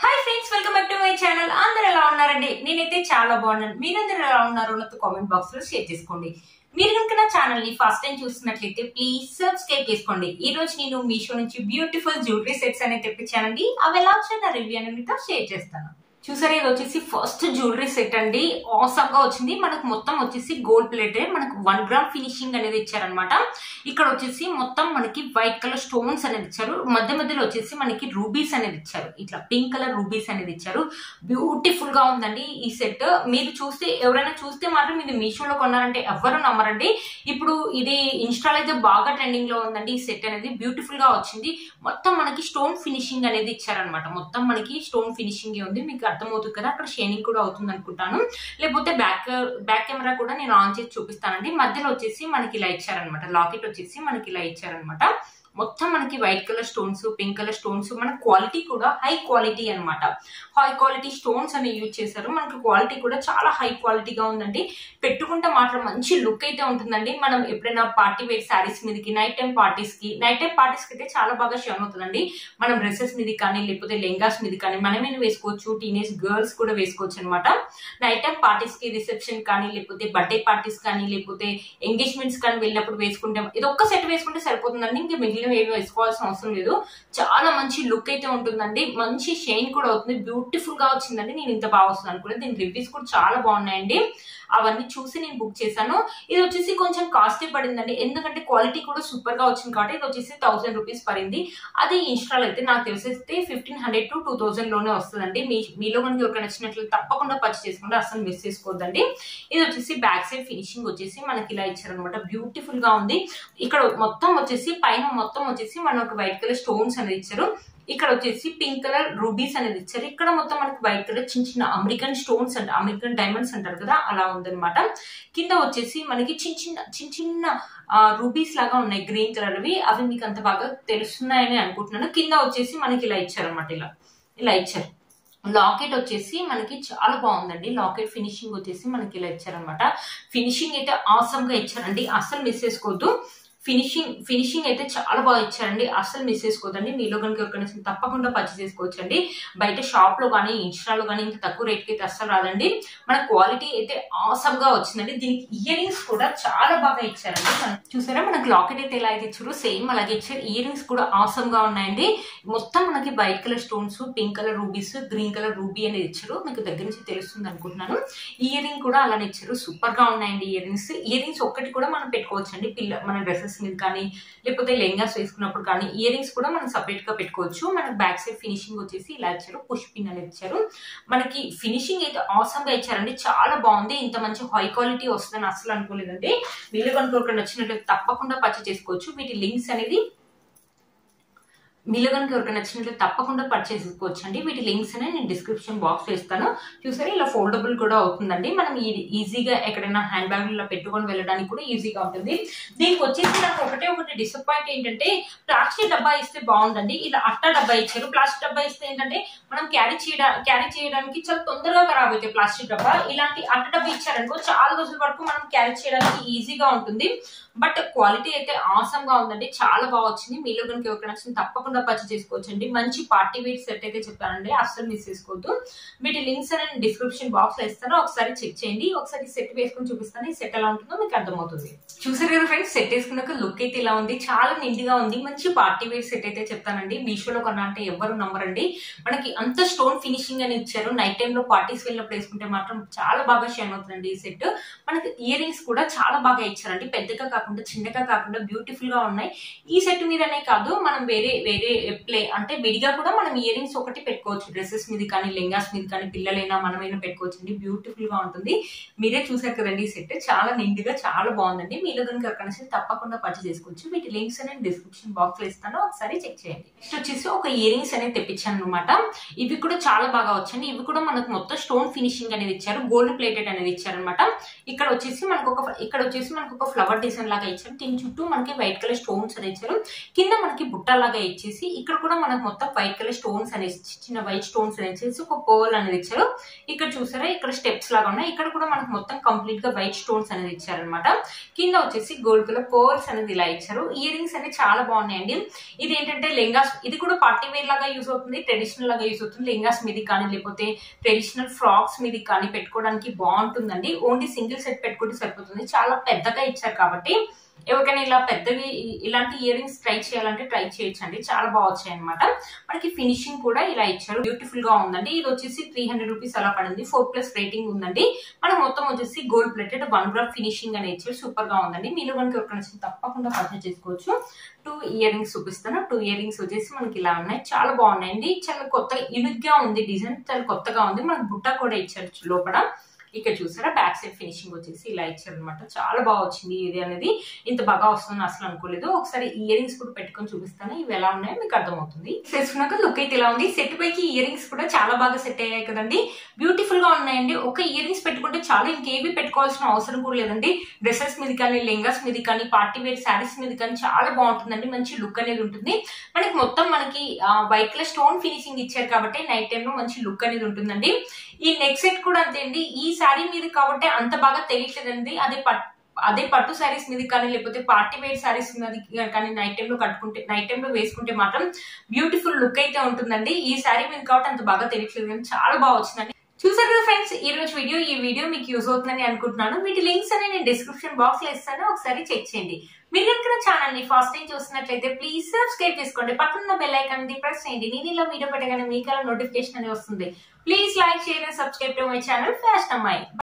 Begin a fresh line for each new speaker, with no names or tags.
Hi friends, welcome back to my channel. అందరూ ఎలా ఉన్నారండి? నేనైతే చాలా బాగున్నాను. మీరందరూ ఎలా ఉన్నారో నాతో కామెంట్ బాక్స్ లో షేర్ చేసుకోండి. మీరు కనుక నా ఛానల్ ని ఫస్ట్ టైం చూస్తున్నట్లయితే ప్లీజ్ సబ్స్క్రైబ్ చేసుకోండి. ఈ రోజు నేను మీషో నుంచి బ్యూటిఫుల్ జ్యువెలరీ సెట్స్ అనేది తెప్పించానండి. అవి ఎలా వచ్చాయి నా రివ్యూ అనేది మీతో షేర్ చేస్తాను. చూసారా, ఇది వచ్చేసి ఫస్ట్ జ్యువెలరీ సెట్ అండి. ఆసమ్ గా వచ్చింది. మనకు మొత్తం వచ్చేసి గోల్డ్ ప్లేటెడ్, మనకు 1 గ్రామ్ ఫినిషింగ్ అనేది ఇచ్చారనమాట. ఇక్కడ వచ్చేసి మొత్తం మనకి వైట్ కలర్ స్టోన్స్ అనేది ఇచ్చారు. మధ్య మధ్యలో వచ్చేసి మనకి రూబీస్ అనేది ఇచ్చారు. ఇట్లా పింక్ కలర్ రూబీస్ అనేది ఇచ్చారు. బ్యూటిఫుల్ గా ఉందండి ఈ సెట్. మీరు చూస్తే, ఎవరైనా చూస్తే మాత్రం ఇది మీషోలో కొన్నారంటే ఎవ్వరు నమ్మరండి. ఇప్పుడు ఇది ఇన్స్టాల్ అయితే బాగా ట్రెండింగ్ లో ఉందండి. ఈ సెట్ అనేది బ్యూటిఫుల్ గా వచ్చింది. మొత్తం మనకి స్టోన్ ఫినిషింగ్ అనేది ఇచ్చారనమాట. మొత్తం మనకి స్టోన్ ఫినిషింగ్ ఉంది. మీకు అర్థమవుతుంది కదా, అక్కడ షైనింగ్ కూడా అవుతుంది అనుకుంటాను. లేకపోతే బ్యాక్ కెమెరా కూడా నేను ఆన్ చేసి చూపిస్తానండి. మధ్యలో వచ్చేసి మనకి ఇలా ఇచ్చారనమాట. లాకెట్ వచ్చేసి మనకి ఇలా ఇచ్చారనమాట. మొత్తం మనకి white colour stones, pink colour stones, మన క్వాలిటీ కూడా హై క్వాలిటీ అనమాట. హై క్వాలిటీ స్టోన్స్ అని యూజ్ చేశారు. మనకి క్వాలిటీ కూడా చాలా హై క్వాలిటీగా ఉందండి. పెట్టుకుంటే మాత్రం మంచి లుక్ అయితే ఉంటుందండి. మనం ఎప్పుడైనా పార్టీ వేర్ శారీస్ మీదకి, నైట్ టైం పార్టీస్ కి అయితే చాలా బాగా షైన్ అవుతుందండి. మనం డ్రెస్సెస్ మీద కానీ, లేకపోతే లెంగాస్ మీద కానీ మనమే వేసుకోవచ్చు. టీనేజ్ గర్ల్స్ కూడా వేసుకోవచ్చు అనమాట. నైట్ టైం పార్టీస్ కి, రిసెప్షన్ కానీ, లేకపోతే బర్త్డే పార్టీస్ కానీ, లేకపోతే ఎంగేజ్మెంట్స్ కానీ వెళ్ళినప్పుడు వేసుకుంటే ఇది ఒక్క సెట్ వేసుకుంటే సరిపోతుందండి. ఇంకా మిగిలిన ఏమి వేసుకోవాల్సిన అవసరం లేదు. చాలా మంచి లుక్ అయితే ఉంటుందండి. మంచి షైన్ కూడా అవుతుంది. బ్యూటిఫుల్ గా వచ్చిందండి. నేను ఇంత బాగా వస్తుంది అనుకోలేదు. దీని రివ్యూస్ కూడా చాలా బాగున్నాయండి. అవన్నీ చూసి నేను బుక్ చేశాను. ఇది వచ్చేసి కొంచెం కాస్ట్లీ పడిందండి. ఎందుకంటే క్వాలిటీ కూడా సూపర్ గా వచ్చింది కాబట్టి ఇది వచ్చేసి 1000 రూపీస్ పడింది. అది ఇన్స్టాల్ అయితే నాకు తెలిసితే 1500 to 2000 లోనే వస్తుందండి. మీలో కనుక ఎవరికి నచ్చినట్లు తప్పకుండా పర్చేస్ చేసుకుంటే అసలు మిస్ చేసుకోవద్దండి. ఇది వచ్చేసి బ్యాక్ సైడ్ ఫినిషింగ్ వచ్చేసి మనకి ఇలా ఇచ్చారనమాట. బ్యూటిఫుల్ గా ఉంది. ఇక్కడ మొత్తం వచ్చేసి పైన మొత్తం వచ్చేసి మనకు వైట్ కలర్ స్టోన్స్ అనేది ఇచ్చారు. ఇక్కడ వచ్చేసి పింక్ కలర్ రూబీస్ అనేది ఇచ్చారు. ఇక్కడ మొత్తం మనకి వైట్ కలర్ చిన్న చిన్న అమెరికన్ స్టోన్స్ అంటే అమెరికన్ డైమండ్స్ అంటారు కదా, అలా ఉందనమాట. కింద వచ్చేసి మనకి చిన్న చిన్న రూబీస్ లాగా ఉన్నాయి, గ్రీన్ కలర్ అవి మీకు అంత బాగా తెలుస్తున్నాయని అనుకుంటున్నాను. కింద వచ్చేసి మనకి ఇలా ఇచ్చారనమాట. ఇలా ఇచ్చారు. లాకెట్ వచ్చేసి మనకి చాలా బాగుందండి. లాకెట్ ఫినిషింగ్ వచ్చేసి మనకి ఇలా ఇచ్చారనమాట. ఫినిషింగ్ అయితే ఆసమ్ గా ఇచ్చారండి. అస్సలు మిస్ చేసుకోవద్దు. ఫినిషింగ్ అయితే చాలా బాగా ఇచ్చారండి. అస్సలు మిస్ చేసుకోవద్దండి. మీలో కనుక ఎవరికైనా తప్పకుండా పర్చేస్ చేసుకోవచ్చండి. బయట షాప్ లో కానీ, ఇన్స్టాలో కానీ ఇంత తక్కువ రేట్ కి అయితే అస్సలు రాదండి. మన క్వాలిటీ అయితే ఆసమ్ గా వచ్చిందండి. దీనికి ఇయర్ రింగ్స్ కూడా చాలా బాగా ఇచ్చారండి. చూసారా, మనకి లాకెట్ అయితే ఎలా అయితే ఇచ్చారు సేమ్ అలాగే ఇచ్చారు. ఇయర్ రింగ్స్ కూడా ఆసమ్ గా ఉన్నాయండి. మొత్తం మనకి white colour stones, pink colour rubies, green colour ruby అనేది ఇచ్చారు. మీకు దగ్గర నుంచి తెలుస్తుంది అనుకుంటున్నాను. ఇయర్ రింగ్ కూడా అలానే ఇచ్చారు. సూపర్ గా ఉన్నాయండి ఇయర్ రింగ్స్ ఒక్కటి కూడా మనం పెట్టుకోవచ్చండి. మన డ్రెస్సెస్ మీద కానీ, లేకపోతే లెంగాస్ వేసుకున్నప్పుడు కానీ ఇయర్ రింగ్స్ కూడా మనం సపరేట్ గా పెట్టుకోవచ్చు. మనకి బ్యాక్ సైడ్ ఫినిషింగ్ వచ్చేసి ఇలా ఇచ్చారు. పుష్ పిన్ అనేది ఇచ్చారు. మనకి ఫినిషింగ్ అయితే ఆసమ్ గా ఇచ్చారండి. చాలా బాగుంది. ఇంత మంచి హై క్వాలిటీ వస్తుందని అసలు అనుకోలేదండి. మీరు కనుక నచ్చినట్లయితే తప్పకుండా పర్చేస్ చేసుకోవచ్చు. వీటి లింక్స్ అనేది మీలో కనుక ఎవరికి నచ్చినట్లు తప్పకుండా పర్చేస్ చేసుకోవచ్చు అండి. వీటి లింక్స్ అనేది నేను డిస్క్రిప్షన్ బాక్స్ లో ఇస్తాను. చూసారా, ఇలా ఫోల్డబుల్ కూడా అవుతుందండి. మనం ఈజీగా ఎక్కడైనా హ్యాండ్ బ్యాగ్ లో పెట్టుకొని వెళ్ళడానికి కూడా ఈజీగా ఉంటుంది. దీనికి వచ్చేసి నాకు ఒకటి డిసప్పాయింట్ ఏంటంటే, ప్లాస్టిక్ డబ్బా ఇస్తే బాగుందండి. ఇలా అట్టా డబ్బా ఇచ్చారు. ప్లాస్టిక్ డబ్బా ఇస్తే ఏంటంటే మనం క్యారీ చేయడానికి చాలా తొందరగా ఖరాబ్ అవుతాయి ప్లాస్టిక్ డబ్బా. ఇలాంటి అట్ట డబ్బా ఇచ్చారనుకో చాలా రోజుల వరకు మనం క్యారీ చేయడానికి ఈజీగా ఉంటుంది. బట్ క్వాలిటీ అయితే ఆసమ్ గా ఉందండి. చాలా బాగా వచ్చింది. మీలో కనుక ఎవరికి నచ్చింది తప్పకుండా పర్చేస్ చేసుకోవచ్చండి. మంచి పార్టీ వేర్ సెట్ అయితే చెప్పానండి. అస్సలు మిస్ చేసుకోవద్దు. వీటి లింక్స్ అనేది డిస్క్రిప్షన్ బాక్స్ లో ఇస్తాను. ఒకసారి చెక్ చేయండి. ఒకసారి సెట్ వేసుకుని చూపిస్తాను. ఈ సెట్ ఎలా ఉంటుందో మీకు అర్థమవుతుంది. చూసారు కదా ఫ్రెండ్స్, సెట్ వేసుకున్నాక లుక్ అయితే ఇలా ఉంది. చాలా నిండుగా ఉంది. మంచి పార్టీ వేర్ సెట్ అయితే చెప్తానండి. మీషోలో కొన్నా అంటే ఎవరు నమ్మరండి. మనకి అంత స్టోన్ ఫినిషింగ్ అని ఇచ్చారు. నైట్ టైమ్ లో పార్టీస్ వెళ్ళినప్పుడు వేసుకుంటే మాత్రం చాలా బాగా షైన్ అవుతుందండి ఈ సెట్. మనకి ఇయర్ రింగ్స్ కూడా చాలా బాగా ఇచ్చారండి. పెద్దగా కాకుండా, చిన్నగా కాకుండా బ్యూటిఫుల్ గా ఉన్నాయి. ఈ సెట్ మీదనే కాదు, మనం వేరే అంటే విడిగా కూడా మనం ఇయర్ రింగ్స్ ఒకటి పెట్టుకోవచ్చు. డ్రెస్సెస్ మీద కానీ, లెంగాస్ మీద కానీ, పిల్లలైనా మనమైనా పెట్టుకోవచ్చు అండి. బ్యూటిఫుల్ గా ఉంటుంది. మీరే చూసారు కదండి. ఈ సెట్ చాలా నిండుగా చాలా బాగుందండి. మీలో కనుక ఎవరికైనా తప్పకుండా పర్చేస్ చేసుకోవచ్చు. వీటి లింక్స్ అనేది డిస్క్రిప్షన్ బాక్స్ లో ఇస్తాను. ఒకసారి చెక్ చేయండి. నెక్స్ట్ వచ్చేసి ఒక ఇయర్ రింగ్స్ అనేది తెప్పించాను అనమాట. ఇవి కూడా చాలా బాగా వచ్చాయండి. ఇవి కూడా మనకు మొత్తం స్టోన్ ఫినిషింగ్ అనేది ఇచ్చారు. గోల్డ్ ప్లేటెడ్ అనేది ఇచ్చారనమాట. ఇక్కడ వచ్చేసి మనకు ఒక ఫ్లవర్ డిజైన్ లాగా ఇచ్చారు. దీని చుట్టూ మనకి వైట్ కలర్ స్టోన్స్ అనేది ఇచ్చారు. కింద మనకి బుట్టలాగా ఇచ్చేసి ఇక్కడ కూడా మనకు మొత్తం వైట్ కలర్ స్టోన్స్ అనేసి, చిన్న వైట్ స్టోన్స్ అనేసి ఒక పర్ల్ అనేది ఇచ్చారు. ఇక్కడ చూసారా, ఇక్కడ స్టెప్స్ లాగా ఉన్నాయి. ఇక్కడ కూడా మనకు మొత్తం కంప్లీట్ గా వైట్ స్టోన్స్ అనేది ఇచ్చారనమాట. కింద వచ్చేసి గోల్డ్ కలర్ పర్ల్స్ అనేది ఇలా ఇచ్చారు. ఇయర్ రింగ్స్ అనేది చాలా బాగున్నాయండి. ఇది ఏంటంటే లెంగాస్, ఇది కూడా పార్టీ వేర్ లాగా యూజ్ అవుతుంది, ట్రెడిషనల్ లాగా యూజ్ అవుతుంది. లెంగాస్ మీద కానీ లేకపోతే ట్రెడిషనల్ ఫ్రాక్స్ మీద కానీ పెట్టుకోవడానికి బాగుంటుందండి. ఓన్లీ సింగిల్ సెట్ పెట్టుకుంటే సరిపోతుంది. చాలా పెద్దగా ఇచ్చారు కాబట్టి ఎవరికైనా ఇలా పెద్దవి ఇలాంటి ఇయర్ రింగ్స్ ట్రై చేయాలంటే ట్రై చేయొచ్చు అండి. చాలా బాగా వచ్చాయి అనమాట. మనకి ఫినిషింగ్ కూడా ఇలా ఇచ్చారు, బ్యూటిఫుల్ గా ఉందండి. ఇది వచ్చేసి 300 రూపీస్ అలా పడింది. 4+ రేటింగ్ ఉందండి. మనకు మొత్తం వచ్చేసి గోల్డ్ ప్లేటెడ్ 1 గ్రామ్ ఫినిషింగ్ అనేది ఇచ్చారు. సూపర్ గా ఉందండి. మీరు కనుక ఎవరికైనా తప్పకుండా పర్చేస్ చేసుకోవచ్చు. 2 ఇయర్ రింగ్స్ చూపిస్తాను. 2 ఇయర్ రింగ్స్ వచ్చేసి మనకి ఇలా ఉన్నాయి. చాలా బాగున్నాయండి. చాలా కొత్తగా యూనిక్ గా ఉంది, డిజైన్ చాలా కొత్తగా ఉంది. మనకు బుట్ట కూడా ఇచ్చారు లోపల. ఇక్కడ చూసారా బ్యాక్ సైడ్ ఫినిషింగ్ వచ్చేసి ఇలా ఇచ్చారు అనమాట. చాలా బాగా వచ్చింది. ఇది అనేది ఇంత బాగా వస్తుందని అసలు అనుకోలేదు. ఒకసారి ఇయర్ రింగ్స్ కూడా పెట్టుకొని చూపిస్తాను, ఇవి ఎలా ఉన్నాయో మీకు అర్థమవుతుంది. చేసుకున్నాక లుక్ అయితే ఇలా ఉంది. సెట్ పైకి ఇయర్ రింగ్స్ కూడా చాలా బాగా సెట్ అయ్యాయి కదండి. బ్యూటిఫుల్ గా ఉన్నాయండి. ఒక ఇయర్ రింగ్స్ పెట్టుకుంటే చాలా, ఇంకేవి పెట్టుకోవాల్సిన అవసరం కూడా లేదండి. డ్రెస్సెస్ మీద కానీ, లెంగాస్ మీద కానీ, పార్టీ వేర్ శారీస్ మీద కానీ చాలా బాగుంటుందండి. మంచి లుక్ అనేది ఉంటుంది. మనకి మొత్తం మనకి వైట్ కలర్ స్టోన్ ఫినిషింగ్ ఇచ్చారు కాబట్టి నైట్ టైమ్ లో మంచి లుక్ అనేది ఉంటుందండి. ఈ నెక్ సెట్ కూడా అంతే అండి. ఈ శారీ మీద కాబట్టి అంత బాగా తెలియట్లేదండి. అదే పట్టు శారీస్ మీద కానీ లేకపోతే పార్టీ వేర్ శారీస్ మీద కానీ నైట్ టైమ్ లో వేసుకుంటే మాత్రం బ్యూటిఫుల్ లుక్ అయితే ఉంటుందండి. ఈ శారీ మీద కాబట్టి అంత బాగా తెలియట్లేదు కానీ చాలా బాగా వచ్చిందండి. చూసారు కదా ఫ్రెండ్స్, ఈ వీడియో మీకు యూజ్ అవుతుందని అనుకుంటున్నాను. వీటి లింక్స్ అని నేను డిస్క్రిప్షన్ బాక్స్ లో ఇస్తాను, ఒకసారి చెక్ చేయండి. మీరు కనుక ఛానల్ ని ఫస్ట్ టైం చూస్తున్నట్లయితే ప్లీజ్ సబ్స్క్రైబ్ చేసుకోండి. పక్కన బెల్ ఐకాన్ ని ప్రెస్ చేయండి. నేను ఇలా వీడియో పెట్టగానే మీకు అలా నోటిఫికేషన్ అనేది వస్తుంది. Please like, share and subscribe to my channel fast అమ్మాయి.